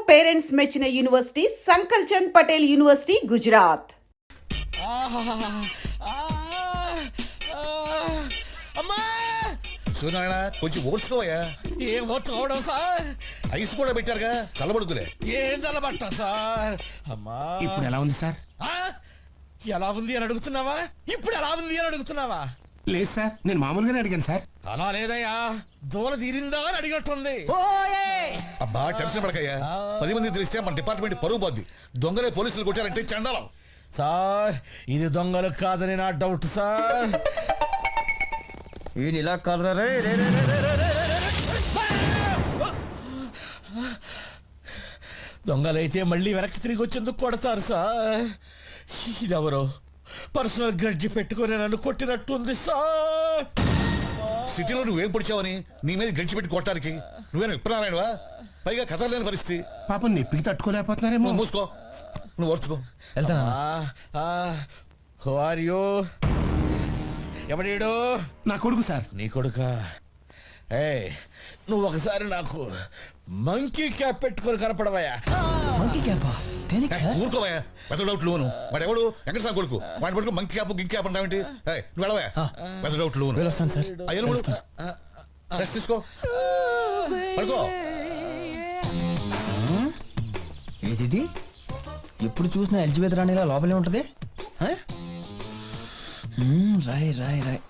Parents మెచ్చిన university సంకల్ Chand Patel university Gujarat. Suryanarayana కొంచెం ఓర్చుకోవయ్యా. ఏం ఓర్చుకోవడం సార్? ఐస్ కూడా పెట్టారుగా, చల్లబడుతులే. ఏం చల్లబట్టా సార్? అమ్మా ఇప్పుడు ఎలా ఉంది సార్? ఎలా ఉంది అని అడుగుతున్నావా? ఇప్పుడు ఎలా ఉంది అని అడుగుతున్నావా? లేదు సార్, నేను మామూలుగానే అడిగాను సార్. అలా లేదయ్యా, దూల తీరిందా అని అడిగట్టుంది. అబ్బా టెన్షన్ పడకయ్యా, 10 మంది తెలిస్తే మన డిపార్ట్మెంట్ పరుగు పోద్ది. దొంగలే పోలీసులు కొట్టారంటే చండాలం. సార్ ఇది దొంగలు కాదని నా డౌట్ సార్. ఈయన ఇలా కలరే దొంగలైతే మళ్ళీ వెనక్కి తిరిగి వచ్చేందుకు కొడతారు సార్. ఇదెవరో పర్సనల్ గ్రడ్జి పెట్టుకుని నన్ను కొట్టినట్టుంది సార్. సిటీలో నువ్వేం పొడిచావని నీ మీద గడిచి పెట్టి కొట్టడానికి నువ్వేనా విప్రారాయణవా? పైగా కథ లేని పరిస్థితి. పాపం నొప్పికి తట్టుకోలేకపోతున్నారేమో. నువ్వు మూసుకో, నువ్వు ఓర్చుకో. Who are you? ఎవడీడు? నా కొడుకు సార్. నీ కొడుకా? ఏ నువ్వు ఒకసారి నాకు మంకీ క్యాప్ పెట్టుకొని కనపడవయ్యా. మంకీ క్యాపా? ఊరుకోవయ్యా, పెద్ద డౌట్ లోను. వాడు ఎవడు? ఎక్కడ సార్ కొడుకు? వాడి పడుకు మంకీ క్యాప్ గింక్ క్యాప్ అంటావేంటి? నువ్వు వెళ్ళవయ్యా, పెద్ద డౌట్ లోను. వస్తాను సార్. రెస్ట్ తీసుకో, పడుకో. ఏది ఎప్పుడు చూసినా ఎలిజబెత్ రాణిలా లోపలే ఉంటది. రాయ్ రాయ్ రాయ్.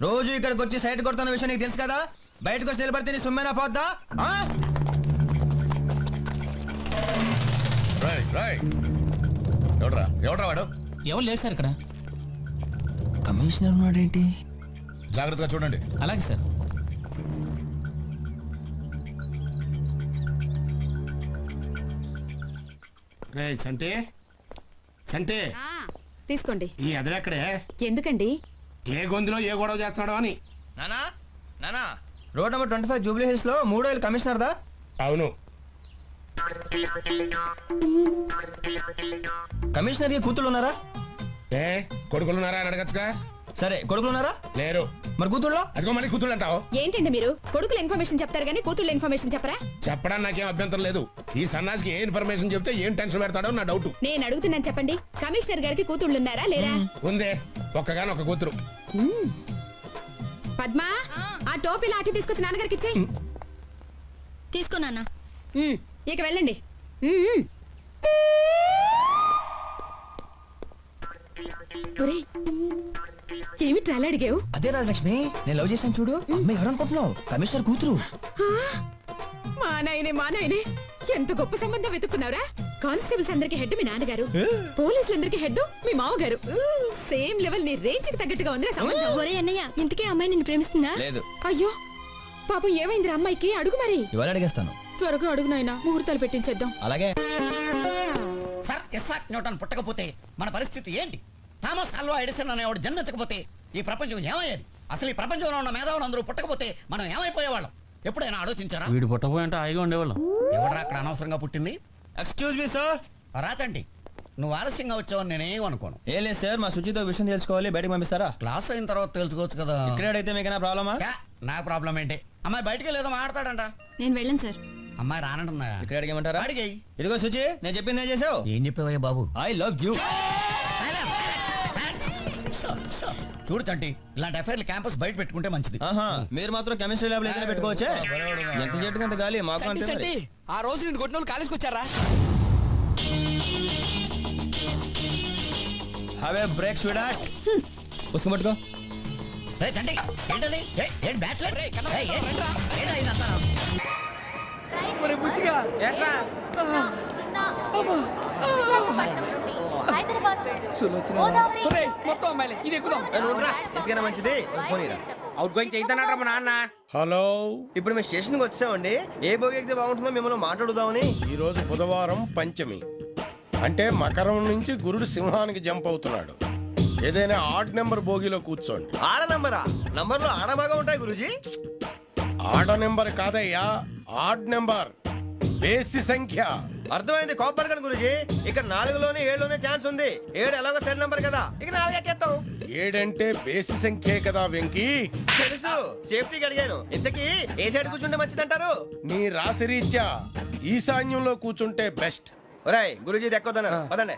రోజు ఇక్కడికి వచ్చి సైట్ కొడుతున్న విషయం నీకు తెలుసు కదా. బయటకు వచ్చి నిలబడితే నీ సొమ్మేనా పోద్దా? ఎవడరా ఎవడరా వాడు? ఎవరు లేరు సార్ ఇక్కడ. కమిషనర్ ఉన్నాడేంటి? జాగ్రత్తగా చూడండి. అలాగే సార్. రే సంటే, సంటే తీసుకోండి. ఈ ఎదరెక్కడే? ఎందుకండి? ఏ గొంతులో ఏ గొడవ చేస్తున్నాడో అని. నానా నానా, రోడ్ నెంబర్ 25 జూబ్లీ హిల్స్ లో 3వ ఏళ్ళు కమిషనర్ దా? అవును. కమిషనర్ కి కూతుళ్ళు ఉన్నారా? ఏ కొడుకులున్నారా అని అడగచ్చుగా. సరే, కొడుకులు ఉన్నారా? లేరు. మరి కూతుళ్ళో? అదిగో మళ్ళీ కూతుళ్ళు అంటావు. ఏంటండి మీరు కొడుకుల ఇన్ఫర్మేషన్ చెప్తారు కానీ కూతుళ్ళ ఇన్ఫర్మేషన్ చెప్పరా? చెప్పడానికి నాకేం అభ్యంతరం లేదు. ఈ సన్నాసికి ఏ ఇన్ఫర్మేషన్ చెప్తే ఏం టెన్షన్ పెడతాడో నా డౌట్. నేను అడుగుతున్నాను చెప్పండి, కమిషనర్ గారికి కూతుళ్ళు ఉన్నారా లేరా? ఉందే, ఒక్కగానొక్క కూతురు. పద్మా, ఆ టోపీ లాఠీ తీసుకొచ్చి నాన్నగారికి ఇచ్చేయి. తీసుకోనా? ఇక వెళ్ళండి. ఏమి ట్రాల్ అడిగావు? అదే రాజలక్ష్మి, నేను లవ్ చేశాను చూడు. అమ్మాయి ఎవరనుకుంటున్నావు? కమిషనర్ కూతురు. మా నాయనే ఎంత గొప్ప సంబంధం వెతుక్కున్నావురా. కానిస్టేబుల్స్ అందరికి హెడ్ మీ నాన్నగారు, పోలీసులందరికి హెడ్ మీ మామగారు. సేమ్ లెవెల్, నీ రేంజ్ కి తగ్గట్టుగా ఉంది సంబంధం. ఒరే అన్నయ్య, ఇంతకీ అమ్మాయి నిన్ను ప్రేమిస్తుందా? లేదు. అయ్యో పాపం, ఏమైంది అమ్మాయికి? అడుగు మరి. ఇవాళ అడిగేస్తాను. త్వరగా అడుగు నాయనా, ముహూర్తాలు పెట్టించేద్దాం. అలాగే. సార్, ఇస్సాక్ న్యూటన్ పుట్టకపోతే మన పరిస్థితి ఏంటి? థామస్ ఆల్వా ఎడిసన్ అనేవాడు జన్మించకపోతే ఈ ప్రపంచం ఏమయ్యేది? అసలు ఈ ప్రపంచంలో ఉన్న మేధావులు అందరూ పుట్టకపోతే మనం ఏమైపోయేవాళ్ళం? ఎప్పుడైనా ఆలోచించారా? వీడు పుట్టపోయింటే హాయిగా ఉండేవాళ్ళం. ఎవడరా అక్కడ అనవసరంగా పుట్టింది? Excuse me sir. రాచండి, నువ్వు ఆలస్యంగా వచ్చావని నేనేం అనుకోను. ఏం లేదు సార్, మా శుచితో విషయం తెలుసుకోవాలి, బయటకు పంపిస్తారా? క్లాస్ అయిన తర్వాత తెలుసుకోవచ్చు కదా. ఇక్కడ అయితే మీకైనా ప్రాబ్లమా? నాకు ప్రాబ్లం ఏంటి? అమ్మాయి బయటికి లేదో మాట్లాడతాడంట. నేను వెళ్ళను సార్. అమ్మాయి రానంటుందా? ఇక్కడ అడిగేమంటారా? అడిగాయి. ఇదిగో శుచి, నేను చెప్పింది ఏం చేసావు? ఏం చెప్పావయ్యా బాబు? I love you. చూడు తంటి, ఇలాంటి అఫైర్లు క్యాంపస్ బయట పెట్టుకుంటే మంచిది. మీరు మాత్రం కెమిస్ట్రీ ల్యాబ్ లో పెట్టుకోవచ్చే. ఎంత చెట్టుకు అంత గాలి మాకు అంతే మరి. ఆ రోజు నేను కొట్టిన వాళ్ళు కాలేజ్కి వచ్చారా? Have a break sweetheart. పుస్తకం పట్టుకో. తంటి ఏంటది? ఏం బ్యాట్లర్? మంచిది. అవుట్ గోయింగ్ చేద్దానట మా నాన్న. హలో, ఇప్పుడు మేము స్టేషన్ కి వచ్చామండి. ఏ బోగి ఎక్కితే బాగుంటుందో మిమ్మల్ని మాట్లాడుదామని. ఈ రోజు బుధవారం పంచమి, అంటే మకరం నుంచి గురుడు సింహానికి జంప్ అవుతున్నాడు. ఏదైనా ఆడ్ నెంబర్ బోగిలో కూర్చోండి. ఆడ నంబరా? నంబర్లో ఆడ బాగా ఉంటాయి గురూజీ. ఆడ నెంబర్ కాదయ్యా, ఆడ్ నెంబర్, బేసి సంఖ్య. అర్థమైంది కాపర్ కన్ గురుజీ. ఇక్కడ 4లోనే 7లోనే ఛాన్స్ ఉంది. 7 ఎలాగో సెడ్ నంబర్ కదా, ఇక 4 ఎక్కేస్తాం. 7 అంటే బేసి సంఖ్యే కదా వెంకీ. తెలుసు, సేఫ్టీకి అడిగాను. ఇంతకీ ఏ సైడ్ కూర్చుంటే మంచిదంటారు? నీ రాశి రీత్యా ఈశాన్యంలో కూర్చుంటే బెస్ట్. ఒరేయ్ గురుజీ దెక్కొద్దన్నారు, పదండి.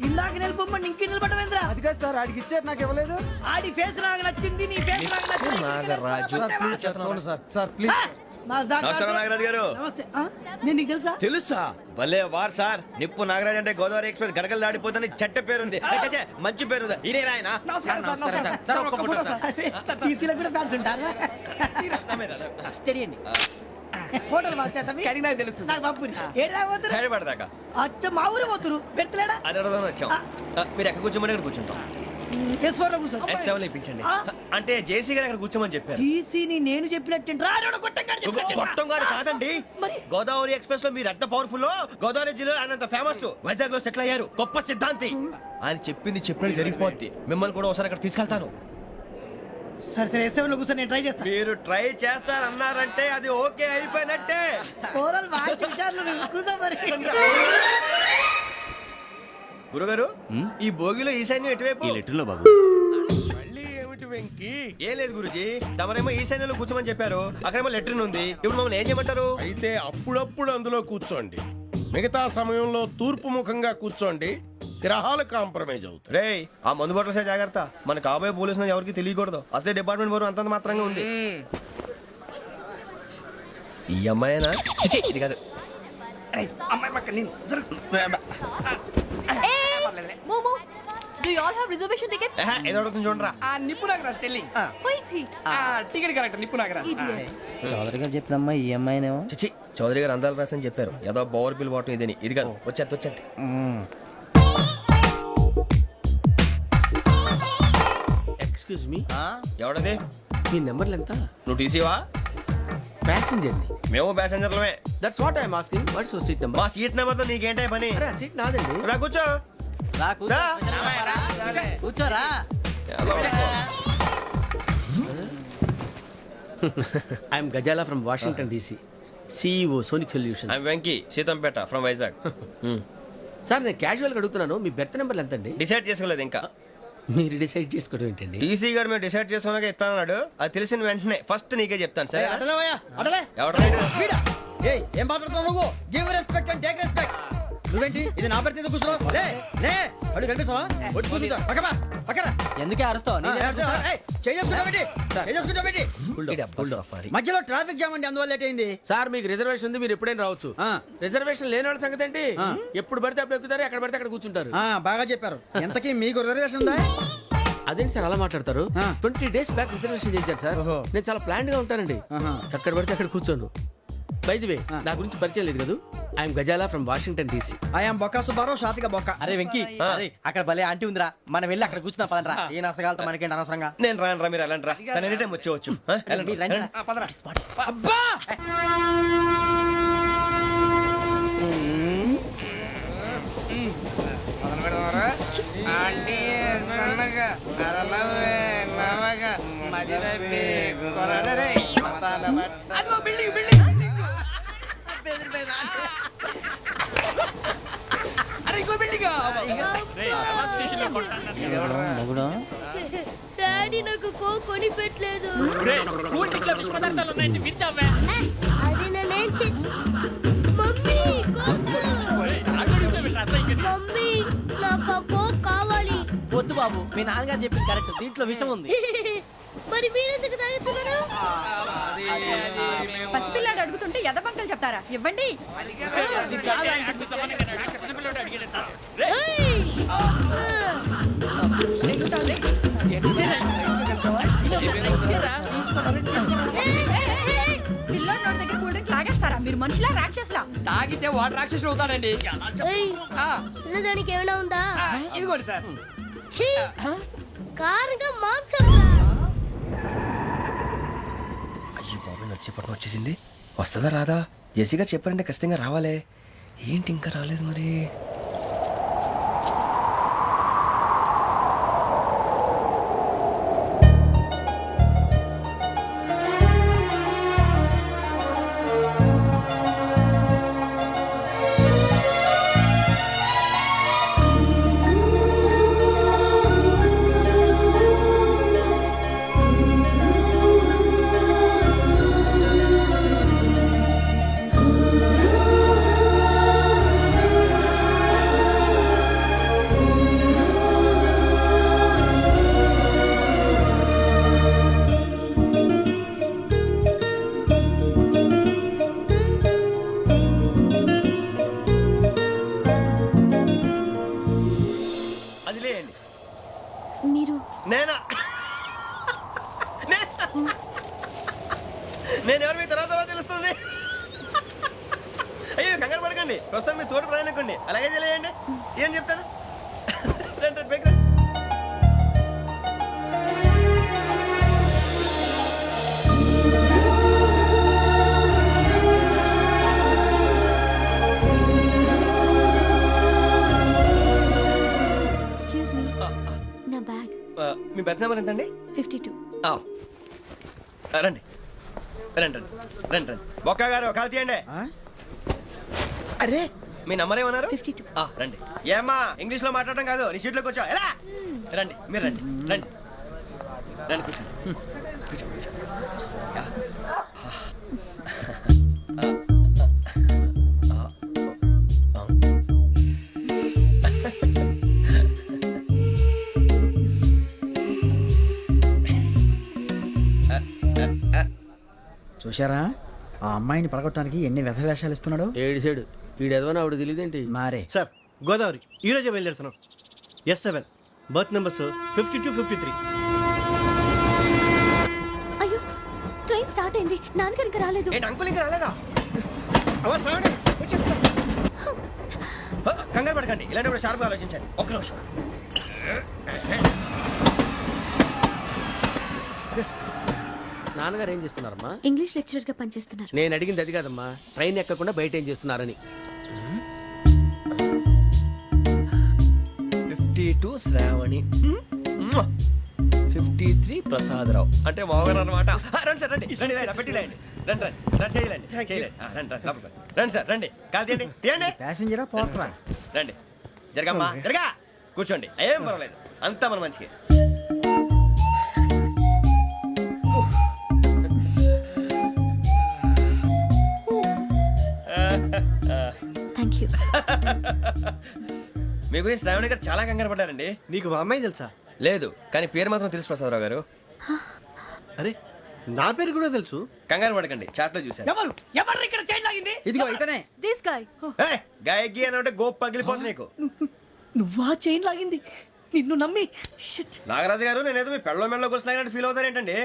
ఇందాక నిలబొమ్మని ఇంకే నిలబడమేంద్రా? అది కాదు సార్, ఆడికి ఇచ్చారు నాకు ఇవ్వలేదు. ఆడి ఫేస్ నాకు నచ్చింది, నీ ఫేస్ నాకు నచ్చింది. నాగరాజు. Sir please. నమస్కారం నాగరాజు గారు. నమస్తే. నేను నీకు తెలుసా? తెలుసా? భలే వార్ సార్. నిప్పు నాగరాజ్ అంటే గోదావరి ఎక్స్ప్రెస్ గడగలు దాడిపోతుంది చెట్ట పేరుంది. ఛే, మంచి పేరుంది. ఇదే ఆయన. నమస్కారం సార్, నమస్కారం సార్. ఒక్క ఫోటో సార్. సార్ టీసీలో కూడా ఫ్యాన్స్ ఉంటారా? స్టడీ అండి. ఫోటోలు మార్చేస్తాం. కడిగి నాకు తెలుసు. నాకు పంపుని. ఏడు రాబోతురు? హైదరాబాద్ అచ్చ మా ఊరు పోతురు. పెడతలేడా? అది అడగదామని వచ్చాం. మీరు ఎక్కడ కూర్చోమని అక్కడ కూర్చుంటాం. S4 లో కూర్చో. S7 ఇప్పించండి. అంటే జేసీ గారు అక్కడ కూర్చోమని చెప్పారు. టీసీని నేను చెప్పినట్టు గొట్టంగాడు కాదండి. గోదావరి ఎక్స్ప్రెస్ లో మీరు ఎంత పవర్ఫుల్, గోదావరి జిల్లా ఆయన ఫేమస్. వైజాగ్ లో సెటిల్ అయ్యారు, గొప్ప సిద్ధాంతి. ఆయన చెప్పింది చెప్పినట్టు జరిగిపోద్ది. మిమ్మల్ని కూడా ఒకసారి అక్కడ తీసుకెళ్తాను. సరే సరే S7 లో కూర్చొని నేను ట్రై చేస్తాను. మీరు ట్రై చేస్తారన్నారంటే అది ఓకే అయిపోయినట్టే. ఓవరాల్ బాగా చూశారు. కూర్చో మరి. గురుగారు, ఈ భోగిలో ఈశాన్యం ఎటువైపు? మళ్ళీ ఏమిటి వెంకీ? ఏం లేదు గురుజీ, తమరేమో ఈశాన్యంలో కూర్చోమని చెప్పారు. అక్కడేమో లెట్రిన్ ఉంది. ఇప్పుడు మమ్మల్ని ఏం చేయమంటారు? అయితే అప్పుడప్పుడు అందులో కూర్చోండి, మిగతా సమయంలో తూర్పు ముఖంగా కూర్చోండి. గ్రహాలు కాంప్రమైజ్ అవుతాయి. రేయ్, ఆ మందు బట్టలసే జాగ్రత్త. మన కాబోయే పోలీసులు ఎవరికి తెలియకూడదు. అసలే డిపార్ట్మెంట్ బోరు అంతంత మాత్రంగా ఉంది. ఈ అమ్మాయినా? చిచి, ఇది కాదు. అమ్మాయి పక్క నేను మోమో do you all have reservation tickets? ఏదో అడుగుతుంది చూడరా. Nippu Nagaraj telling. Who is he? Ticket correct. Nippu Nagaraj. Chowdary గారు చెప్పినమ్మా ఈ అమ్మాయినేమో. చిచి, చౌదరి గారు అందాలు రాసని చెప్పారు. ఏదో బోర్ బిల్ వాటం ఇదని. ఇది కాదు, వచ్చేది. Excuse me, ఎవడది? మీ నెంబర్లు ఎంత? నువ్వు టీసీవా? ప్యాసింజర్ ని. మేము ప్యాసెంజర్లమే. That's what I'm asking. What's your seat number? మా సీట్ నెంబర్ తో నీకేంటే పని? అరే ఆ సీట్ నాదండి. రా కూర్చో. రా. కూర్చోరా. I'm Gazala from Washington DC, CEO Sonic solution. I'm Venky, Seethampeta from Vizag. Sir నేను క్యాజువల్ గా అడుగుతున్నాను, మీ బెర్త్ నెంబర్లు ఎంత అండి? డిసైడ్ చేసుకోలేదు ఇంకా. మీరు డిసైడ్ చేసుకోవడం ఏంటండి? టీసీ గారు మేము డిసైడ్ చేసుకున్నాక ఇస్తానన్నాడు. అది తెలిసిన వెంటనే ఫస్ట్ నీకే చెప్తాను. సరే ఎవడ ఏం మాట్లాడుతున్నావు నువ్వు? Give respect and take respect. నువ్వేంటి ఇది నా పరిస్థితి కూర్చున్నావు? లే లే, అడుగు కనిపిస్తావా? వచ్చి కూర్చుంటా. పక్కమా పక్కన. ఎందుకే అరుస్తావు? మధ్యలో ట్రాఫిక్ జామ్ అండి, అందువల్ల లేట్ అయింది. సార్ మీకు రిజర్వేషన్ ఉంది, మీరు ఎప్పుడైనా రావచ్చు. రిజర్వేషన్ లేని వాళ్ళ సంగతి ఏంటి? ఎప్పుడు పడితే అప్పుడు ఎక్కుతారు, ఎక్కడ పడితే అక్కడ కూర్చుంటారు. బాగా చెప్పారు. ఎంతకీ మీకు రిజర్వేషన్ ఉందా? అదేంటి సార్ అలా మాట్లాడతారు? 20 days బ్యాక్ రిజర్వేషన్ చేశారు సార్. నేను చాలా ప్లాన్డ్ గా ఉంటానండి. అక్కడ పడితే అక్కడ కూర్చోను. బై ది వే, నా గురించి పరిచయం లేదు కదా. I'm Gazala from Washington DC. I'm Bokka Subbarao, షాతిక బొక్క. అరే వెంకీ, అక్కడ భలే ఆంటీ ఉందిరా, మనం వెళ్ళి అక్కడ కూర్చున్నా పదనరా. ఏ నసగాలతో మనకేంటి అనవసరంగా. నేను రాను మీరు ఎలాంటి రా. తన ఎనీ టైం వచ్చేవచ్చు. అబ్బా డాడీ నాకు కోక్ కొని పెట్టలేదు. అది నేనేం మమ్మీ కోక్. మమ్మీ నాకు ఆ కోక్ కావాలి. వద్దు బాబు, మీ నాన్నగారు చెప్పింది కరెక్ట్, దీంట్లో విషయం ఉంది. మరి మీరెందుకు తాగుతున్నారు? పసిపిల్లాడు అడుగుతుంటే ఎదబంకలు చెప్తారా? ఇవ్వండి. ఏయ్! పిల్లోడి నోటి దగ్గర కూల్ డ్రింక్ లాగేస్తారా? మీరు మనుషులా రాక్షసులా? తాగితే వాడు రాక్షసుడు అవుతాడండి. ఏయ్! తినడానికి ఏమైనా ఉందా? ఇదిగోండి సార్. ఛీ! కారంగా మాంసం. అయ్యో బాబు, నడిచేపట్నం వచ్చేసింది. వస్తుందా రాదా? జెసి గారు చెప్పారంటే ఖచ్చితంగా రావాలే. ఏంటి ఇంకా రాలేదు మరి? తర్వాత తెలుస్తుంది. అయ్యో కంగారు పడకండి, ప్రస్తుతం మీ తోటి ప్రయాణకండి, అలాగే తెలియండి. ఏం చెప్తాను. రండి, రండి, బైక్ రండి. ఎక్స్క్యూజ్ మీ, నా బ్యాగ్. మీ బెత్ నెంబర్ ఎంతండి? 52. రండి రండి రండి రండి రండి. బొక్క గారు కాల్ తీయండి. అరే మీ నంబర్ ఏమన్నారు? 52. రండి. ఏమ్మా ఇంగ్లీష్ లో మాట్లాడడం కాదు, నీ సీట్లో కూర్చో. ఎలా రండి, మీరు రండి రండి రండి, కూర్చోండి కూర్చోండి కూర్చోండి. యా. చూశారా ఆ అమ్మాయిని పడగొట్టడానికి ఎన్ని వ్యధ వేషాలు ఇస్తున్నాడు. ఏడు సైడు వీడు ఎదవని ఆవిడ తెలియదేంటి. మారే సార్ గోదావరి ఈ రోజే బయలుదేరుతున్నాం. S7 berth numbers 52, 53. అయ్యో, ట్రైన్ స్టార్ట్ అయింది. నాన్నగారు ఇంకా రాలేదు. ఏంటి అంకుల్ ఇంకా రాలేదా? కంగారు పడకండి, ఇలాంటి షార్ప్గా ఆలోచించండి. ఒక్క నిమిషం. నాన్నగారు ఏం చేస్తున్నారమ్మా? ఇంగ్లీష్ లెక్చరర్ గా పనిచేస్తున్నారు. నేను అడిగింది అది కాదమ్మా, ట్రైన్ ఎక్కకుండా బయట ఏం చేస్తున్నారని. 52 శ్రావణి, 53 ప్రసాదరావు అంటే మామగారు అనమాట. రండి సార్, రండి రండి, పెట్టి లేండి. రండి రండి రండి, చేయలేండి చేయలేండి. రండి రండి లోపలికి రండి సార్, రండి. కాదు తీయండి తీయండి. ప్యాసింజరా పోట్రా. రండి, జరగమ్మా జరగా, కూర్చోండి. ఏం పర్వాలేదు, అంతా మన మంచికి. Thank you. మీ గురించి శ్రావణి గారు చాలా కంగారు పడ్డారండి. నీకు మా అమ్మాయి తెలుసా? లేదు, కానీ పేరు మాత్రం తెలుసు ప్రసాదరావు గారు. అరే నా పేరు కూడా తెలుసు. కంగారు పడకండి, చాట్ లో చూశాను. ఎవరు ఎవరు ఇక్కడ చైన్ లాగింది? ఇదిగో ఇతనే. This guy. గాయకి అని అంటే గోప్ పగిలిపోతుంది నీకు. నువ్వా చైన్ లాగింది? నిన్ను నమ్మి. నాగరాజు గారు, నేనేదో మీ పెళ్ళ మెళ్ళ గురిసిలాగినట్టు ఫీల్ అవుతారేంటండి?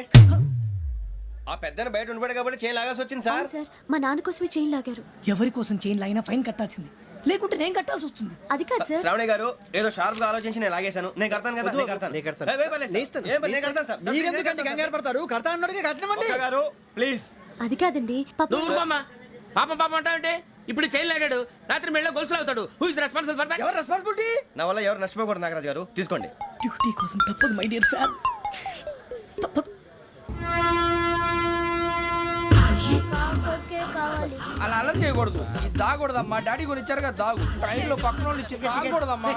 ఆ పెద్దని బయట ఉండిపోయాడు కాబట్టి చైన్ లాగాల్సి వచ్చింది సార్. సార్, మా నాన్న కోసమే చైన్ లాగారు. ఎవరి కోసం చైన్ లాగినా ఫైన్ కట్టాల్సింది, లేకుంటే నేను కట్టాల్సి వస్తుంది. అది కాదు సార్. శ్రావణి గారు ఏదో షార్ప్ గా ఆలోచించి నేను లాగేశాను. నేను కడతాను కదా, నేను కడతాను. నేను కడతాను సార్. మీరెందుకంటే కంగారు పడతారు? కడతా అన్నాడుగా కట్టమండి. ఒక్క గారు ప్లీజ్. అది కాదండి, పాపం. నువ్వు ఊరుకోమ్మా. పాపం పాపం అంటావంటే ఇప్పుడు చైన్ లాగాడు, రాత్రి మెళ్ళ గొలుసులు అవుతాడు. Who is responsible for that? ఎవరు రెస్పాన్సిబిలిటీ? నా వల్ల ఎవరు నష్టపోకూడదు నాగరాజు గారు, తీసుకోండి. డ్యూటీ కోసం తప్పదు మై డియర్ ఫ్యాన్, తప్పదు. అలా అలర్ చేయకూడదు. ఇది దాగకూడదమ్మా. డాడీ కొని ఇచ్చారు కదా దాగు. ట్రైన్ లో పక్కన వాళ్ళు ఇచ్చి దాగకూడదమ్మా.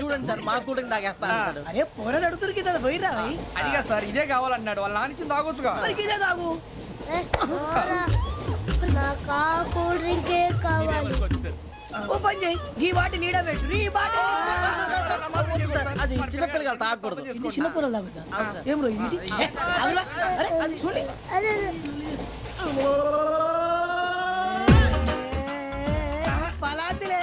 చూడండి సార్, మా కూడా తాగేస్తా. అరే పోరాడు అడుగుతారు కదా, పోయిరా. అదిగా సార్, ఇదే కావాలన్నాడు. వాళ్ళ నాన్న ఇచ్చింది తాగొచ్చుగా. ఇదే తాగు. నాకు కూల్ డ్రింకే కావాలి. ఓ పని చేయి, ఈ బాటి లీడ పెట్టు. ఈ బాటి అది చిన్నపిల్లలు తాగకూడదు. ఇది చిన్న పొరలు తాగుతా. ఏం రో ఇది? అరే అది చూడండి. పలాతిలే.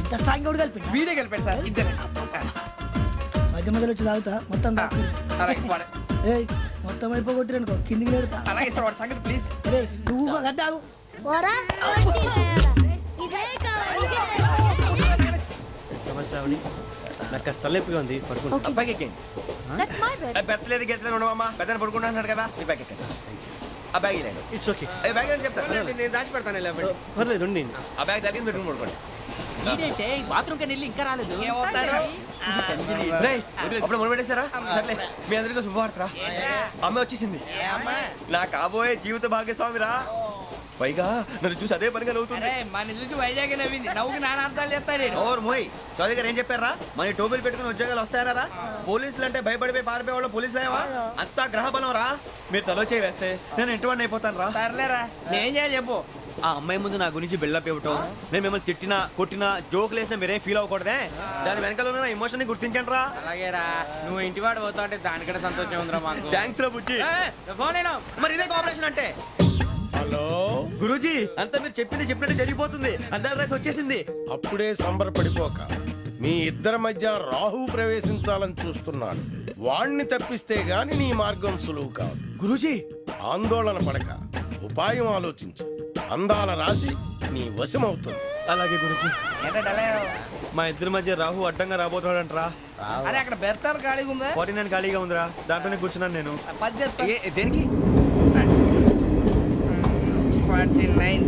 ఇంత స్ట్రాంగ్ కూడా కలిపి వీడే కలిపాడు సార్. ఇద్దరే. మధ్య మధ్యలో వచ్చి తాగుతా, మొత్తం తాగు. ఏయ్ మొత్తం అయిపోగొట్టిరనుకో, కిందికి నేడుతా. అలాగే సార్, వాడి సంగతి ప్లీజ్. రే నువ్వు గద్దాగు. శ్రావణి నాకు కాస్త తలెప్పిగా ఉంది, పడుకుంటా. బ్యాగ్ ఎక్కండి. That's my bed. పెట్టలేదు గెట్టలేదు ఉండవమ్మా. పెద్దని పడుకుంటా అన్నాడు కదా, మీ బ్యాగ్ ఎక్కండి. ఆ బ్యాగ్ ఇలాండి. It's okay. బ్యాగ్ అని చెప్తాను, నేను దాచి పెడతాను. పర్లేదు ఉండి. ఆ బ్యాగ్ తగ్గింది, పెట్టుకుని పడుకోండి. బాత్రూమ్ కి వెళ్ళి ఇంకా రాలేదు. అప్పుడు మొదలు పెట్టేశారా? సర్లే, మీ అందరికీ శుభవార్తరా. అమ్మ వచ్చేసింది, నా కాబోయే జీవిత భాగ్యస్వామిరా. పైగా నన్ను చూసి అదే పనిగా నవ్వుతుంది. మన చూసి వైజాగ్ నవ్వింది. నవ్వుకి నాన్న అర్థాలు చెప్తాడు. ఓర్ మోయ్, చౌదరి గారు ఏం చెప్పారా? మన టోబీలు పెట్టుకుని ఉద్యోగాలు వస్తాయనరా? పోలీసులు అంటే భయపడిపోయి పారిపోయే వాళ్ళు పోలీసులేవా? అంతా గ్రహ బలం రా. మీరు తలో చేయి వేస్తే నేను ఇంటివాడిని అయిపోతాను రా. సర్లేరా, నేనేం చేయాలి చెప్పు. ఆ అమ్మాయి ముందు నా గురించి బిల్డప్ ఇవ్వటం, నేను మిమ్మల్ని తిట్టినా కొట్టినా జోకులు వేసినా మీరేం ఫీల్ అవ్వకూడదే. దాని వెనకాల ఉన్న ఎమోషన్ ని గుర్తించండి రా. అలాగేరా, నువ్వు ఇంటివాడు పోతా అంటే దానికంటే సంతోషం ఉందిరా మాకు. థ్యాంక్స్ రా బుజ్జి. ఫోన్ అయినా మరి ఇదే కోఆపరేషన్ అంటే. హలో గురూజీ, అంతా మీరు చెప్పింది చెప్పినట్టు జరిగిపోతుంది. అందరి రైస్ వచ్చేసింది. అప్పుడే సంబరపడిపోక, మీ ఇద్దరి మధ్య రాహు ప్రవేశించాలని చూస్తున్నాడు. వాణ్ణి తప్పిస్తే గాని నీ మార్గం సులువు కాదు. గురూజీ, ఆందోళన పడక ఉపాయం ఆలోచించు. అందాల రాశి నీ వశమవుతుంది. అలాగే గురూజీ. మా ఇద్దరి మధ్య రాహు అడ్డంగా రాబోతున్నాడంటరా. అరే అక్కడ బెర్తాను ఖాళీగా ఉందా? 49 ఖాళీగా ఉందిరా, దాంట్లోనే కూర్చున్నాను నేను. దేనికి? 49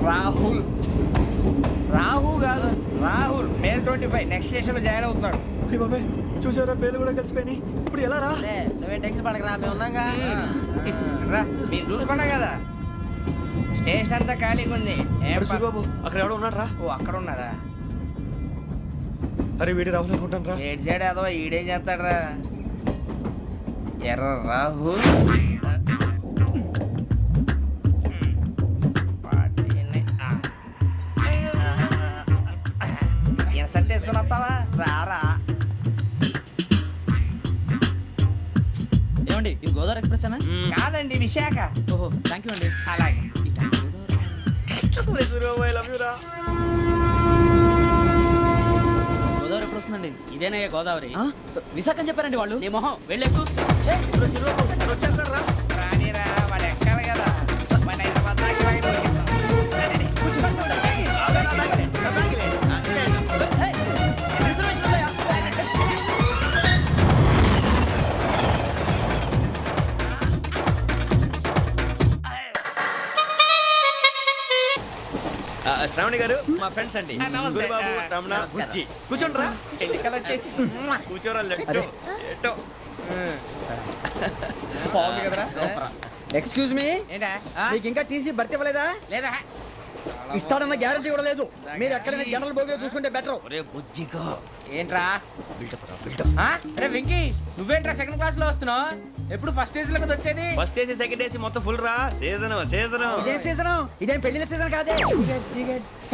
రాహుల్. రాహు కాదు, రాహుల్. మే 25 నెక్స్ట్ స్టేషన్ లో జాయిన్ అవుతున్నాడు. అయ్య బాబాయ్, చూసారా పేర్లు కూడా కలిసిపోయినాయి. ఇప్పుడు ఎలా రా? నువ్వే టెన్షన్ పడకరా, మేము ఉన్నాగా. రా, మీరు చూసుకున్నా కదా స్టేషన్ అంతా ఖాళీగా ఉంది. బాబు అక్కడ ఎవడో ఉన్నాడు రా. ఓ అక్కడ ఉన్నారా? అరే వీడి రాహుల్ అనుకుంటాను రా. ఏడు సైడ్ అదో ఈడేం చేస్తాడరా? ఎర్ర రాహు. ఇన్సల్ట్ వేసుకుని వస్తావా? రారా. ఏమండి ఇది గోదావరి ఎక్స్ప్రెస్ అనా? కాదండి, విశాఖ. ఓహో థ్యాంక్ యూ అండి. అలాగే. గోదావరి ఎప్పుడు వస్తుందండి? ఇదేనయ్యా గోదావరి. విశాఖ అని చెప్పారండి వాళ్ళు. నీ మొహం వెళ్ళేకు. రానిరా, వాడు ఎక్కాలి కదా. మన హైదరాబాద్ దాకా ఇలాగే దొరికిస్తాం. శ్రావణి గారు మా ఫ్రెండ్స్ అండి. గురుబాబు, రమణ, బుజ్జి. కూర్చోండి రా. ఎన్నికలు వచ్చేసి కూర్చోరా. లెట్టో ఎట్టో. బాగుంది కదరా? ఎక్స్క్యూజ్ మీ, ఏంటా? మీకు ఇంకా టీసీ భర్తీ ఇవ్వలేదా? లేదా? ఇస్తాడన్న గ్యారంటీ కూడా లేదు. మీరు ఎక్కడైనా జనరల్ బోగిలో చూసుకుంటే బెటర్. ఒరే బుజ్జిగా, ఏంట్రా బిల్డప్ రా, బిల్డప్. అరే వెంకీ, నువ్వేంట్రా సెకండ్ క్లాస్ లో వస్తున్నావు? ఎప్పుడు ఫస్ట్ ఏసీ లో వచ్చేది? ఫస్ట్ ఏసీ సెకండ్ ఏసీ మొత్తం ఫుల్ రా. Season season. ఇదేం సీజన్? ఇదేం పెళ్లిన సీజన్ కాదే.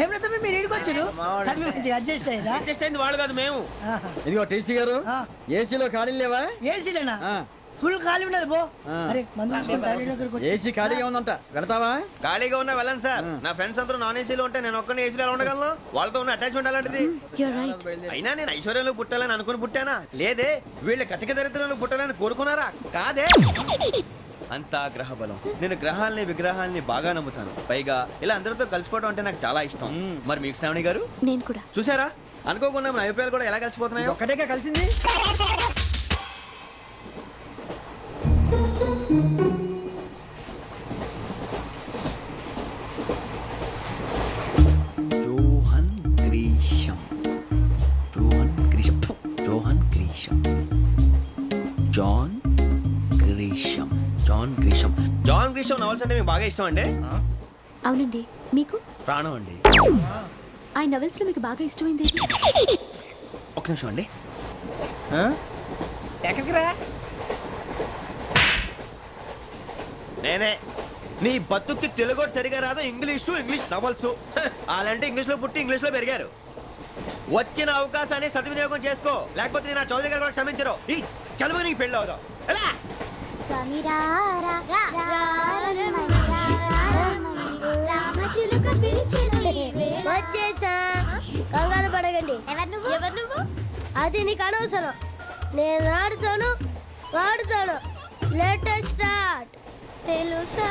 ఏమిటో మీరు ఇడికి వచ్చారు, అడ్జస్ట్ అయ్యారా? అడ్జస్ట్ అయింది వాళ్ళు కాదు, మేము. ఇదిగో టీసీ గారు, ఏసీలో ఖాళీ లేవా? ఏసీలేనా? ఫుల్ ఖాళీ ఉన్నది బో. అరే ఏసీ ఖాళీగా ఉందంట, వెళతావా? ఖాళీగా ఉన్నా వెళ్ళండి సార్. నా ఫ్రెండ్స్ అందరూ నాన్ ఏసీలో ఉంటే నేను ఒక్కనే ఏసీలో ఎలా ఉండగలను? వాళ్ళతో ఉన్న అటాచ్మెంట్ అలాంటిది. అయినా నేను ఐశ్వర్యంలో పుట్టాలని అనుకుని పుట్టానా? లేదే. వీళ్ళు కటిక దరిద్రంలో పుట్టాలని కోరుకున్నారా? కాదే. అంతా గ్రహ బలం. నేను గ్రహాలని విగ్రహాలని బాగా నమ్ముతాను. పైగా ఇలా అందరితో కలిసిపోవడం అంటే నాకు చాలా ఇష్టం. మరి మీకు శ్రావణి గారు? నేను కూడా. చూసారా, అనుకోకుండా మన అభిప్రాయాలు కూడా ఎలా కలిసిపోతున్నాయి. ఒక్కటేగా కలిసింది. Johan Grisham, Johan Grisham, Johan Grisham, John Grisham, John Grisham. John Grisham novels అంటే మీకు బాగా ఇష్టం అండి? అవునండి. మీకు? ప్రాణం అండి. ఆ నవెల్స్ లో మీకు బాగా ఇష్టమైంది? ఒక్క నిమిషం అండి. ఎక్కడికి రా? నేనే. నీ బతుక్కి తెలుగు సరిగా రాదు, ఇంగ్లీష్ నవల్స్. అలాంటి ఇంగ్లీష్ లో పుట్టి ఇంగ్లీష్ లో పెరిగారు. వచ్చిన అవకాశాన్ని సద్వినియోగం చేసుకో, లేకపోతే నేను నా చౌదరి గారు కూడా క్షమించరు. ఈ చదువు నీకు పెళ్ళి అవుదాం. ఎలా? వచ్చేసా, కంగారు పడగండి. ఎవరు నువ్వు? అది నీకు అనవసరం. నేను ఆడుతాను, వాడుతాను. Let start. తెలుసా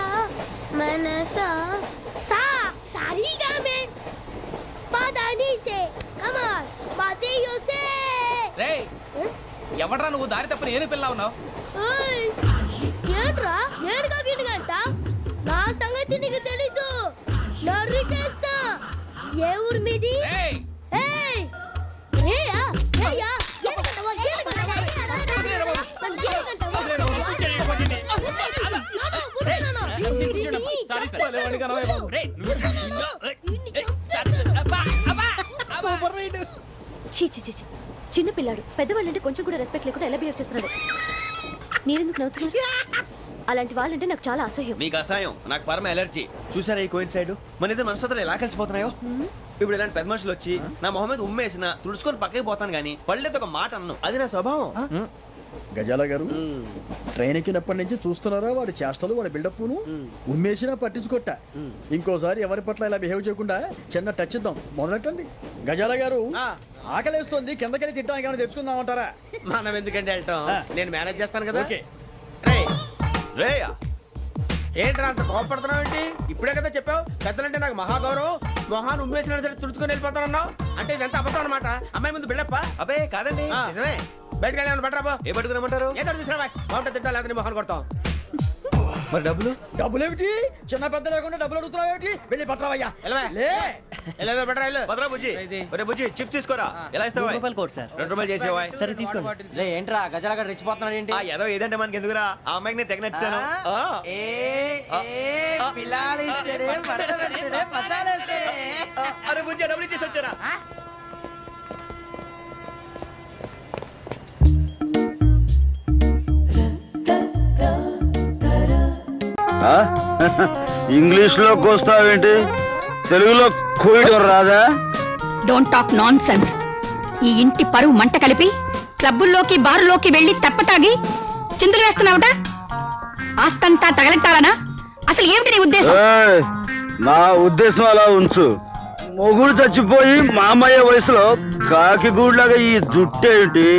మనసా సా సారీగా మే పదని సే కమాల్ బాతేయో సే. రేయ్, ఎవడ్రా నువ్వు? దారి తప్పని ఏను పిల్ల ఉన్నావు? ఓయ్, ఏంట్రా ఏడుగా గిడుగంట? నా సంగతి నీకు తెలీదు. నరికేస్తా. ఏ ఊరు మీది? రేయ్, ఏయ్ రేయా రేయా ఏడుగంటవా ఏడుగంటవా చిన్న పిల్లాడు పెద్దవాళ్ళంటే కొంచెం కూడా రెస్పెక్ట్ లేకుండా ఎలా బిహేవ్ చేస్తున్నాడు? మీరెందుకు నవ్వుతున్నారు? అలాంటి వాళ్ళంటే నాకు చాలా అసహ్యం. మీకు అసహ్యం, నాకు పరమ ఎలర్జీ. చూసారా ఈ కోయిన్ సైడ్? మన ఇద్దరు మనసుతో ఎలా కలిసిపోతున్నాయో. ఇప్పుడు ఇలాంటి పెద్ద మనుషులు వచ్చి నా మొహం మీద ఉమ్మేసిన తుడుచుకొని పక్కకి పోతాను గానీ పళ్ళేతో ఒక మాట అన్ను. అది నా స్వభావం. గజాల గారు, ట్రైన్ ఎక్కినప్పటి నుంచి చూస్తున్నారా వాడి చేష్టలు, వాడి బిల్డప్ను? ఉమ్మేసినా పట్టించుకోట. ఇంకోసారి ఎవరి పట్ల ఇలా బిహేవ్ చేయకుండా చిన్న టచ్ ఇద్దాం. మొదలెట్టండి. గజాల గారు, ఆకలేస్తుంది, కిందకెళ్ళి తిట్టడానికి ఏమైనా తెచ్చుకుందామంటారా? మనం ఎందుకంటే వెళ్తాం, నేను మేనేజ్ చేస్తాను కదా. ఓకే. రేయా ఏంట్రా అంత కోపడుతున్నావు ఏంటి? ఇప్పుడే కదా చెప్పావు పెద్దలంటే నాకు మహాగౌరవం, మొహాన్ని ఉమ్మేసిన సరే తుడుచుకొని వెళ్ళిపోతానన్నావు. అంటే ఇదంతా అబద్ధం అనమాట. అమ్మాయి ముందు బిల్డప్ప. అబ్బే కాదండి నిజమే. బయటకు వెళ్ళాను బట్రాబో. ఏ పట్టుకురమ్మంటారు? ఏదో తీసుకురా బాగుంటుంది తింటా, లేదా మొహాన్ని కొడతాం. మరి డబ్బులు? డబ్బులు ఏమిటి? చిన్న పెద్ద లేకుండా డబ్బులు అడుగుతున్నావు ఏమిటి? వెళ్ళి పట్టరావయ్యా. బట్రా భద్రా బుజ్జి, ఒరే బుజ్జి చిప్స్ తీసుకోరా. ఎలా ఇస్తావా? Court sir. 2 రూపాయలు చేసేవా? సరే తీసుకోండి. లే ఏంట్రా గజాలగడ రెచ్చిపోతున్నాడు ఏంటి? ఏదో ఏదంటే మనకి ఎందుకురా, ఆ అమ్మాయికి నేను తెగ నచ్చాను. అరే బుజ్జి డబ్బులు ఇచ్చేసి వచ్చారా? ఇంగ్లీష్ లో కోస్తావేంటి? తెలుగులో కోయడం రాదా? Don't talk non sense. ఈ ఇంటి పరువు మంట కలిపి క్లబ్బుల్లోకి బారులోకి వెళ్లి తెప్పతాగి చిందులు వేస్తున్నావుట. ఆస్తంతా తగలెట్టాలనా? అసలు ఏమిటి నీ ఉద్దేశం? నా ఉద్దేశం అలా ఉంచు. మొగుడు చచ్చిపోయి మామయ్య వయసులో కాకి గూడ్లాగా ఈ జుట్టేమిటి,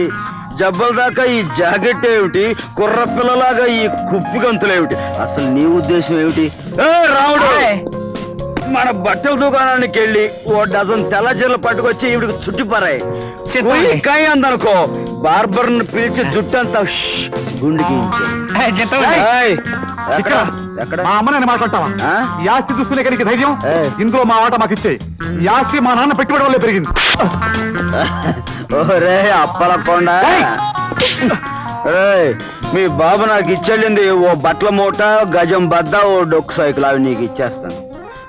జబ్బల దాకా ఈ జాకెట్ ఏమిటి, కుర్ర పిల్లలాగా ఈ కుప్పి గంతులేమిటి? అసలు నీ ఉద్దేశం ఏమిటి? రాముడు, మన బట్టల దుకాణానికి వెళ్ళి 1 డజన్ తెల్ల చీరలు పట్టుకొచ్చి ఈవిడికి చుట్టిపారాయి. కాయ అందనుకో, బార్బర్ ను పిలిచి జుట్టంతా గుండికి మా అమ్మ నేను మాట్లాడతావా? ఈ ఆస్తి చూసుకునే కనుక ధైర్యం, ఇందులో మా ఆట మాకు ఇచ్చే. ఈ ఆస్తి మా నాన్న పెట్టుబడి వల్లే పెరిగింది. ఓరే అప్పలకొండ, మీ బాబు నాకు ఇచ్చెళ్ళింది ఓ బట్టల మూట, గజం బద్ద, ఓ డొక్కు సైకిల్. అవి నీకు ఇచ్చేస్తాను.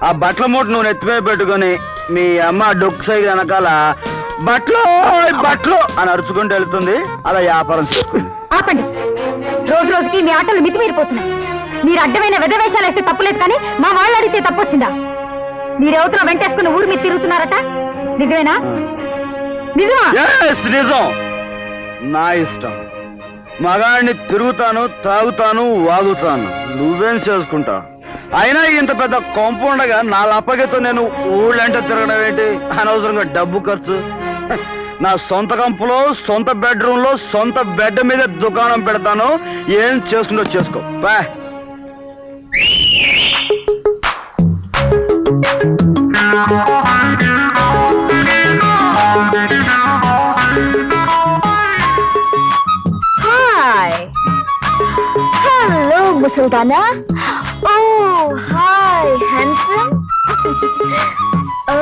ఆ బట్టల మూట నువ్వు నెత్తిమే పెట్టుకుని మీ అమ్మ డొక్కు సైకిల్ వెనకాల బట్టలు బట్టలు అని అరుచుకుంటూ వెళ్తుంది. అలా వ్యాపారం చేసుకుంది. ఆపండి. రోజు రోజుకి మీ ఆటలు మితిమీరిపోతున్నాయి. మీరు అడ్డమైన వెధవేషాలు వేస్తే తప్పులేదు, కానీ మా వాళ్ళు అడిగితే తప్పొచ్చిందా? మీరెవతలో వెంటేసుకుని ఊరు మీద తిరుగుతున్నారట, నిజమేనా? నిజమా? నిజం. నా ఇష్టం. మగాడిని తిరుగుతాను, తాగుతాను, వాగుతాను. నువ్వేం చేసుకుంటావు? అయినా ఇంత పెద్ద కాంపౌండ్గా నా లప్పగితో నేను ఊళ్ళంటే తిరగడం ఏంటి? అనవసరంగా డబ్బు ఖర్చు. నా సొంత కంపులో, సొంత బెడ్రూమ్ లో, సొంత బెడ్ మీద దుకాణం పెడతాను. ఏం చేసుకుంటో చేసుకో. బా. హాయ్, హలో ముసల్దానా. ఓ హాయ్ హ్యాండ్సమ్. ఓ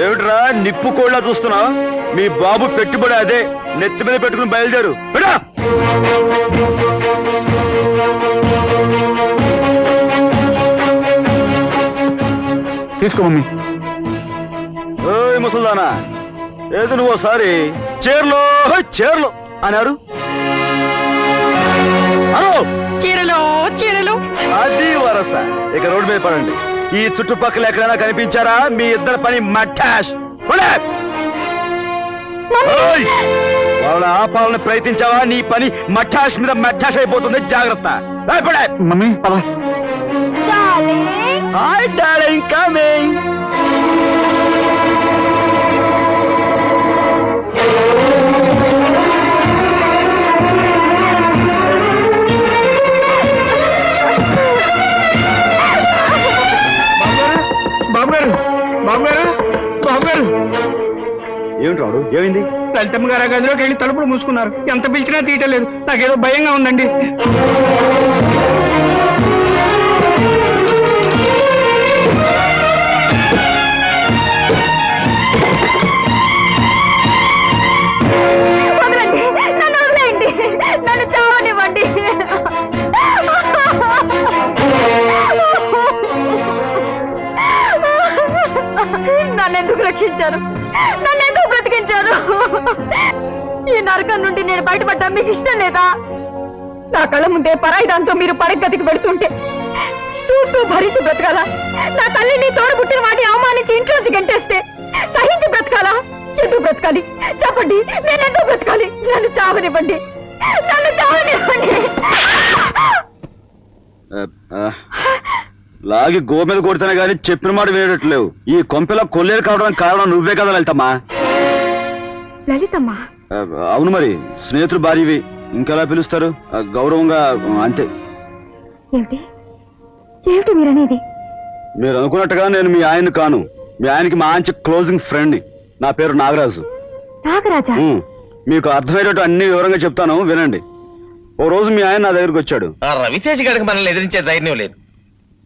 ఏమిట్రా నిప్పు కోళ్ళ చూస్తున్నా? మీ బాబు పెట్టుబడి అదే. నెత్తి మీద పెట్టుకుని బయలుదేరు. తీసుకో మమ్మీ. ఓయ్ ముసల్దానా, ఏదో నువ్వు ఒకసారి చీరలో చీరలు అన్నారు. చీరలో చీరలు అది వరస. ఇక రోడ్డు మీద పడండి. ఈ చుట్టుపక్కల ఎక్కడైనా కనిపించారా? మీ ఇద్దరు పని మఠాష్. వాళ్ళని ఆపాలని ప్రయత్నించావా? నీ పని మఠాష్ మీద మఠాష్ అయిపోతుంది. జాగ్రత్త. Mummy hi darling, coming. ఏమిటి రాడు? ఏమైంది? లలితమ్మ గారు గదిలోకి వెళ్ళి తలుపులు మూసుకున్నారు. ఎంత పిలిచినా తీయటలేదు. నాకేదో భయంగా ఉందండి. నన్ను వదిలేయండి, నన్ను చావనివ్వండి. నన్ను ఎందుకు రక్షించారు? నన్ను ఎందుకు బ్రతికించారు? ఈ నరకం నుండి నేను బయటపడ్డా మీకు ఇష్టం లేదా? నా కళ్ళ ముందే పరాయి దాంతో మీరు పడగతికి వెళుతుంటే చూస్తూ భరించి బ్రతకాలా? నా తల్లిని తోడబుట్టిన వాటిని అవమానించి ఇంట్లోకి గంటేస్తే సహించి బ్రతకాలా? ఎందుకు బ్రతకాలి చెప్పండి? నేను ఎందుకు బ్రతకాలి? నన్ను చావనివ్వండి, నన్ను చావనివ్వండి. లాగి గో మీద కొడితేనే గానీ చెప్పిన మాట వినేటట్లేవు. ఈ కొంపెలా కొల్లేరు కావడానికి కారణం నువ్వే కదా లలితమ్మా. లలితమ్మా? అవును మరి, స్నేహితుడు భార్యవి, ఇంకెలా పిలుస్తారు? గౌరవంగా అంతే. ఏమిటి ఏమిటి మీరనేది? మీరు అనుకున్నట్టుగా నేను మీ ఆయన్ని కాను. మీ ఆయనకి మంచి క్లోజింగ్ ఫ్రెండ్. నా పేరు నాగరాజు. నాగరాజా? మీకు అర్థమయ్యేటట్టు అన్ని వివరంగా చెప్తాను, వినండి. ఓ రోజు మీ ఆయన నా దగ్గరకు వచ్చాడు. ఆ రవితేజ్ గారికి మనల్ని ఎదిరించే ధైర్యం లేదు.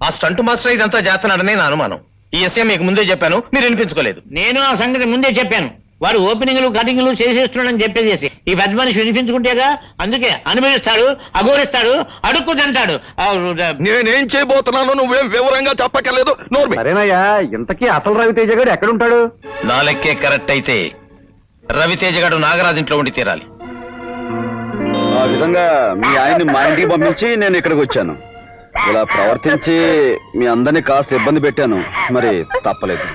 ఆ స్టంట్ మాస్టర్ ఇదంతా చేస్తున్నాడని నా అనుమానం. ఈ విషయం మీకు ముందే చెప్పాను, మీరు వినిపించుకోలేదు. నేను ఆ సంగతి ముందే చెప్పాను. వాడు ఓపెనింగ్లు కటింగ్లు చేసేస్తున్నాడని చెప్పేసి ఈ పెద్ద మనిషి వినిపించుకుంటేగా. అందుకే అనుభవిస్తాడు, అఘోరిస్తాడు, అడుక్కు తింటాడు. నేనేం చేయబోతున్నాను నువ్వేం వివరంగా చెప్పక్కర్లేదు. సరేనయ్యా, ఇంతకీ అసలు రవితేజ గారు ఎక్కడుంటాడు? నా లెక్కే కరెక్ట్ అయితే రవితేజ గారు నాగరాజు ఇంట్లో ఉండి తీరాలి. ఆ విధంగా మీ ఆయన్ని మా ఇంటికి పంపించి నేను ఇక్కడికి వచ్చాను. ఇలా ప్రవర్తించి మీ అందరినీ కాస్త ఇబ్బంది పెట్టాను, మరి తప్పలేదు.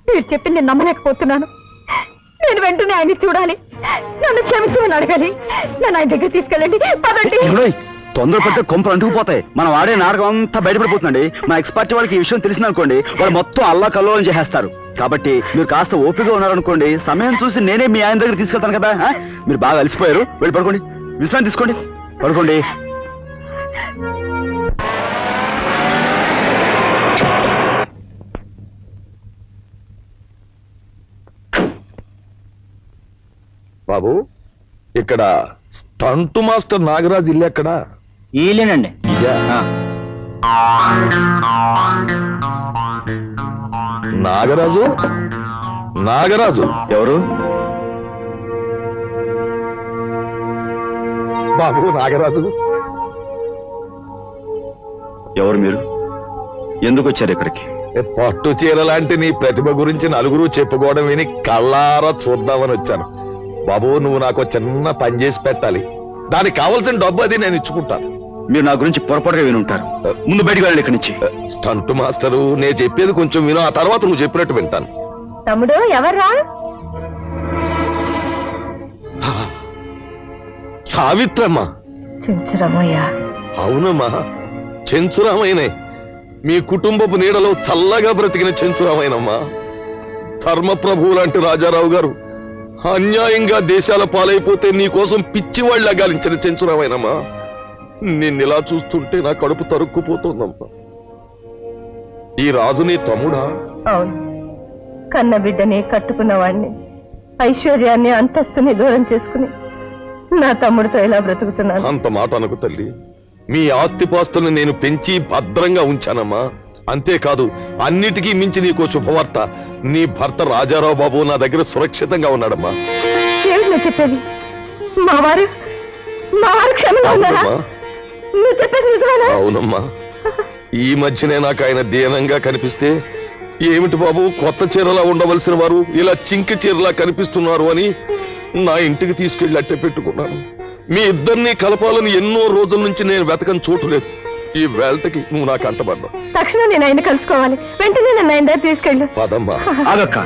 మీరు చెప్పింది నేను నమ్మలేకపోతున్నాను. నేను వెంటనే ఆయన్ని చూడాలి, నన్ను క్షమించమని అడగాలి. నన్ను ఆయన దగ్గర తీసుకెళ్ళండి, పదండి. తొందరపడితే కొంపలు అంటుకుపోతాయి. మనం ఆడే నాటకం అంతా బయటపడిపోతుందండి. మా ఎక్స్పర్ట్ వాళ్ళకి ఈ విషయం తెలిసిందనుకోండి, వాళ్ళు మొత్తం అల్లా కల్లోలం చేసేస్తారు. కాబట్టి మీరు కాస్త ఓపికగా ఉన్నారనుకోండి, సమయం చూసి నేనే మీ ఆయన దగ్గర తీసుకెళ్తాను కదా. మీరు బాగా అలసిపోయారు, వెళ్ళి పడుకోండి, విశ్రాంతి తీసుకోండి, పడుకోండి. బాబు, ఇక్కడ స్టంట్ మాస్టర్ నాగరాజు ఇల్లు ఎక్కడా? ఇల్లేనండి. నాగరాజు? నాగరాజు ఎవరు? బాబు నాగరాజు. ఎవరు మీరు? ఎందుకు వచ్చారు ఇక్కడికి? పట్టు చీర లాంటి నీ ప్రతిభ గురించి నలుగురు చెప్పుకోవడం విని కళ్ళారా చూద్దామని వచ్చాను. బాబు, నువ్వు నాకు చిన్న పని చేసి పెట్టాలి. దానికి కావలసిన డబ్బు అది నేను ఇచ్చుకుంటాను. మీరు నా గురించి పొరపాటుగా విని ఉంటారు. ముందు బయటికి వెళ్ళండి ఇక్కడి నుంచి. స్టంట్ మాస్టరు, నేను చెప్పేది కొంచెం విను, ఆ తర్వాత నువ్వు చెప్పినట్టు వింటాను. తమ్ముడు ఎవర్రా? సావిత్రమ్మ. చెంచురామయ్య. అవునమ్మా, చెంచురామయ్యనే. మీ కుటుంబపు నీడలో చల్లగా బ్రతికిన చెంచురామయ్యనమ్మా. ధర్మప్రభువు లాంటి రాజారావు గారు అన్యాయంగా దేశాల పాలైపోతే నీకోసం పిచ్చివాళ్ళ గాలించిన చెంచురామయ్యనమ్మా. నిన్నిలా చూస్తుంటే నా కడుపు తరుక్కుపోతుందమ్మా. ఈ రాజు నీ తమ్ముడా? అవును, కన్న బిడ్డని కట్టుకున్నవాడిని, ఐశ్వర్యాన్ని అంతస్తుని దూరం చేసుకుని నా తమ్ముడితో ఎలా బ్రతుకుతున్నాను? అంత మాట అనకు తల్లి. మీ ఆస్తిపాస్తుల్ని నేను పెంచి భద్రంగా ఉంచానమ్మా. అంతేకాదు, అన్నిటికీ మించి నీకో శుభవార్త. నీ భర్త రాజారావు బాబు నా దగ్గర సురక్షితంగా ఉన్నాడమ్మా. చెప్పేది మా వారు క్షేమంగా ఉన్నారా? నువ్వు చెప్పేది నిజమేనా? అవునమ్మా. ఈ మధ్యనే నాకు ఆయన దీనంగా కనిపిస్తే, ఏమిటి బాబు కొత్త చీరలా ఉండవలసిన వారు ఇలా చింకి చీరలా కనిపిస్తున్నారు అని నా ఇంటికి తీసుకెళ్లి అట్టే పెట్టుకున్నాను. మీ ఇద్దరిని కలపాలని ఎన్నో రోజుల నుంచి నేను వెతకని చోటు లేదు. ఈ వేళకి నువ్వు నాకు అంటబడ్డావు. తక్షణం నేను ఆయన కలుసుకోవాలి. వెంటనే నన్ను ఆయన దగ్గర తీసుకెళ్ళు. పదమ్మా. ఆగక్క,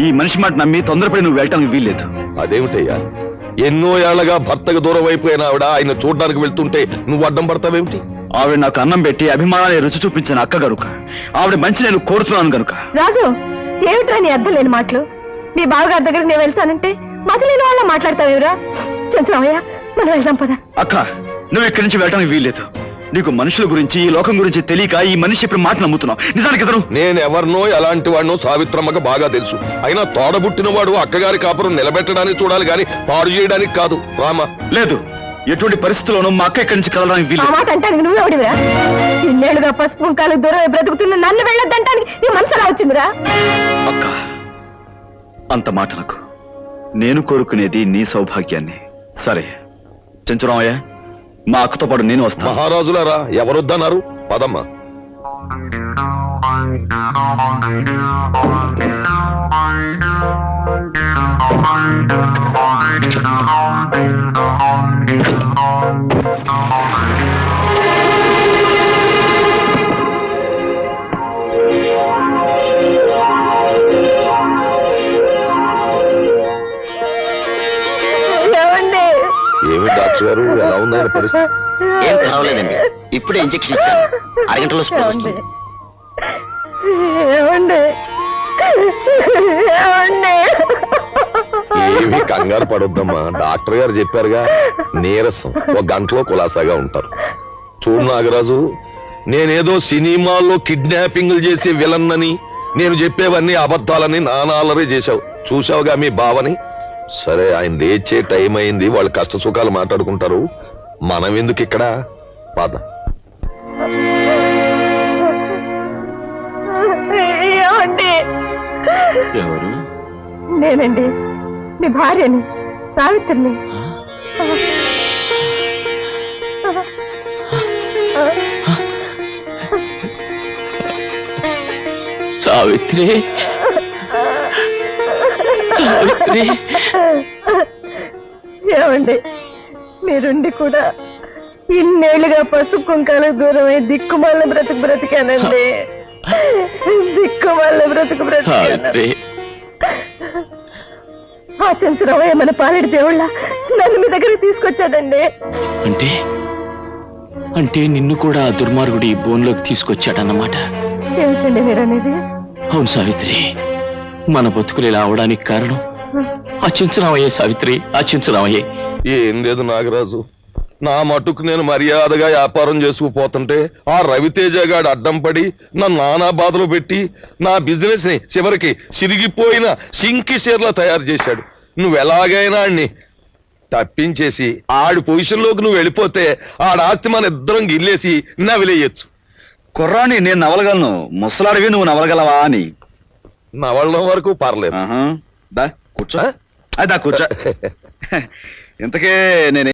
ఈ మనిషి మాట నమ్మి తొందరపడి నువ్వు వెళ్ళటానికి వీల్లేదు. అదేమిటయ్యా, ఎన్నో ఏళ్లగా భర్తకు దూరం అయిపోయిన ఆవిడ ఆయన చూడడానికి వెళ్తుంటే నువ్వు అడ్డం పడతావేమిటి? ఆవిడ నాకు అన్నం పెట్టి అభిమానాన్ని రుచి చూపించిన అక్క గనుక, ఆవిడ మంచి నేను కోరుతున్నాను గనుక. రాజు, ఏమిట్రా నీ అర్థం లేని మాటలు? మీ బావగారి దగ్గర నేను వెళ్తానంటే మతలేని వాళ్ళ మాట్లాడతావేవరా? చెంచురామయ్య, మనం వెళ్దాం పద. అక్క, నువ్వు ఇక్కడి నుంచి వెళ్ళటానికి వీల్లేదు. నీకు మనుషుల గురించి, ఈ లోకం గురించి తెలియక ఈ మనిషి చెప్పిన మాట నమ్ముతున్నావు. నిజానికి ఇతను నేను ఎవరినో ఎలాంటి వాడినో సావిత్రమ్మకు బాగా తెలుసు. అయినా తోడబుట్టిన వాడు అక్కగారి కాపురం నిలబెట్టడానికి చూడాలి గాని పాడు చేయడానికి కాదు. రామా. లేదు, ఎటువంటి పరిస్థితుల్లోనూ మా అక్క ఇక్కడి నుంచి కదలడానికి వీలు. మాట అంటానికి నువ్వెవడివరా? ఇన్నేళ్లుగా పసుపు కుంకాలు దూరం బ్రతుకుతున్న నన్ను వెళ్ళొద్దంటానికి నీ మనసు ఎలా వచ్చిందిరా? అక్క, అంత మాటలకు నేను కోరుకునేది నీ సౌభాగ్యాన్ని. సరే చెంచురామయ్య, మా అక్కతో పాటు నేను వస్తాను. మహారాజులారా, ఎవరొద్దన్నారు? పదమ్మా. ఏమి డాక్టర్ గారు, ఎలా ఉంది ఆయన పరిస్థితి? ఏం పర్వాలేదండి, ఇప్పుడే ఇంజెక్షన్ ఇచ్చాను, అరగంటలో స్పృహ వస్తుంది. ఏమీ కంగారు పడొద్దమ్మా, డాక్టర్ గారు చెప్పారుగా, నీరసం, ఒక గంటలో కులాసాగా ఉంటారు. చూడు నాగరాజు, నేనేదో సినిమాల్లో కిడ్నాపింగ్లు చేసే విలన్నని, నేను చెప్పేవన్నీ అబద్ధాలని నానాలరీ చేశావు. చూసావుగా మీ బావని. సరే, ఆయన లేచే టైం అయింది, వాళ్ళు కష్ట సుఖాలు మాట్లాడుకుంటారు, మనం ఎందుకు ఇక్కడ? పద. ఎవరు? నేనండి, మీ భార్యని, సావిత్రిని. సావిత్రి, సావిత్రి. ఏమండి, మీరుండి కూడా ఇన్నేళ్లుగా పసుపు కుంకాల దూరమై దిక్కుమాల బ్రతికానండి. దిక్కుమాల బ్రతికాను. ఆ చంద్రరావు మన పాలెడి దేవుళ్ళ నన్ను మీ దగ్గరికి తీసుకొచ్చాడండి. అంటే అంటే నిన్ను కూడా ఆ దుర్మార్గుడి బోన్లోకి తీసుకొచ్చాడన్నమాట. ఏమిటండి మీరనేది? అవును సావిత్రి, మన బతుకులు ఇలా అవడానికి కారణం అచించరామయ్యే సావిత్రి, అచించరామయ్యే. ఏం లేదు నాగరాజు, నా మటుకు నేను మర్యాదగా వ్యాపారం చేసుకుపోతుంటే ఆ రవితేజ గాడు అడ్డం పడి నన్ను నానా బాధలు పెట్టి నా బిజినెస్ ని చివరికి సిరిగిపోయిన సింకి షేర్లా తయారు చేశాడు. నువ్వు ఎలాగైనా ఆడిని తప్పించేసి ఆడి పొజిషన్ లోకి నువ్వు వెళ్ళిపోతే ఆడ ఆస్తి మన ఇద్దరం గిల్లేసి నవిలేయచ్చు. కుర్రాని నేను నవలగలను, ముసలాడివి నువ్వు నవలగలవా అని. నవలడం వరకు పర్లేదు. కూర్చో. అదా కూర్చో. ఇంతకే నేను